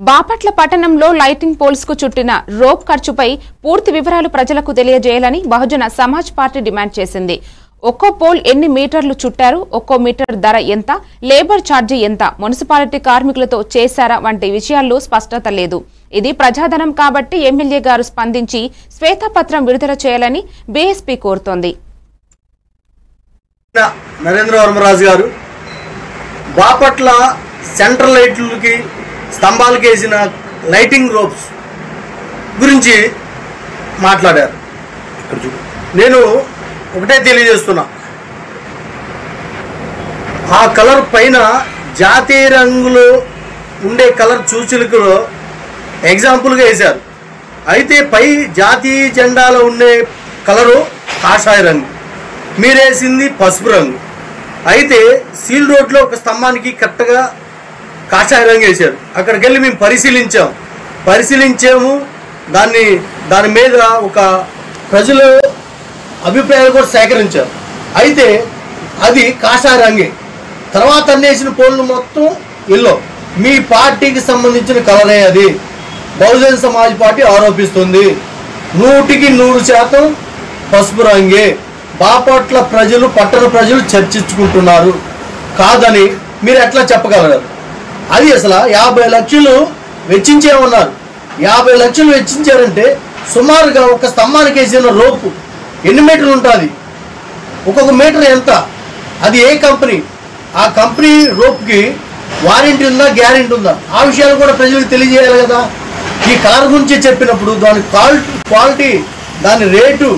బాపట్ల పట్టణంలో lighting poles కు చుట్టిన రోప్ ఖర్చుపై పూర్తి వివరాలు ప్రజలకు తెలియజేయాలని బహుజన సమాజ్ పార్టీ డిమాండ్ చేసింది. ఒక్కో పోల్ ఎన్ని మీటర్లు చుట్టారు, ఒక్కో మీటర్ ధర ఎంత, లేబర్ ఛార్జీ ఎంత, మున్సిపాలిటీ కార్మికులతో చేశారా వంటి విషయాల్లో స్పష్టత లేదు. ఇది ప్రజాధనం కాబట్టి ఎమ్మెల్యే గారు స్పందించి శ్వేతపత్రం విడుదల చేయాలని బీఎస్పీ కోరుతోంది. నరేంద్ర వర్మరాజు గారు బాపట్ల సెంట్రల్ లైట్లకి స్తంభాలకు వేసిన లైటింగ్ రోప్స్ గురించి మాట్లాడారు. నేను ఒకటే తెలియజేస్తున్నా, ఆ కలర్ పైన జాతీయ రంగులు ఉండే కలర్ సూచనకులు ఎగ్జాంపుల్గా వేశారు. అయితే పై జాతీయ జెండాలో ఉండే కలరు కాషాయ రంగు, మీరేసింది పసుపు రంగు. అయితే సీల్ రోడ్లో ఒక స్తంభానికి కరెక్ట్గా కాషాయ రంగు వేశారు. అక్కడికి వెళ్ళి మేము పరిశీలించాము. దాని మీద ఒక ప్రజలు అభిప్రాయాలు కూడా సేకరించారు. అయితే అది కాషాయ రంగే. తర్వాత అన్నేసిన పోల్లు మొత్తం ఎల్లో. మీ పార్టీకి సంబంధించిన కలరే అది బహుజన సమాజ్ పార్టీ ఆరోపిస్తుంది. 100% పసుపు రంగే. బాపట్ల ప్రజలు, పట్టణ ప్రజలు చర్చించుకుంటున్నారు. కాదని మీరు ఎట్లా చెప్పగలరు? అది అసలు 50 లక్షలు వెచ్చించేమన్నారు. 50 లక్షలు వెచ్చించారంటే సుమారుగా ఒక స్తంభానికి వేసిన రోపు ఎన్ని మీటర్లు ఉంటుంది, ఒక్కొక్క మీటర్ ఎంత, అది ఏ కంపెనీ, ఆ కంపెనీ రోప్కి వారంటీ ఉందా, గ్యారెంటీ ఉందా, ఆ విషయాలు కూడా ప్రజలకు తెలియజేయాలి కదా. ఈ కలర్ గురించి చెప్పినప్పుడు దాని క్వాలిటీ, దాని రేటు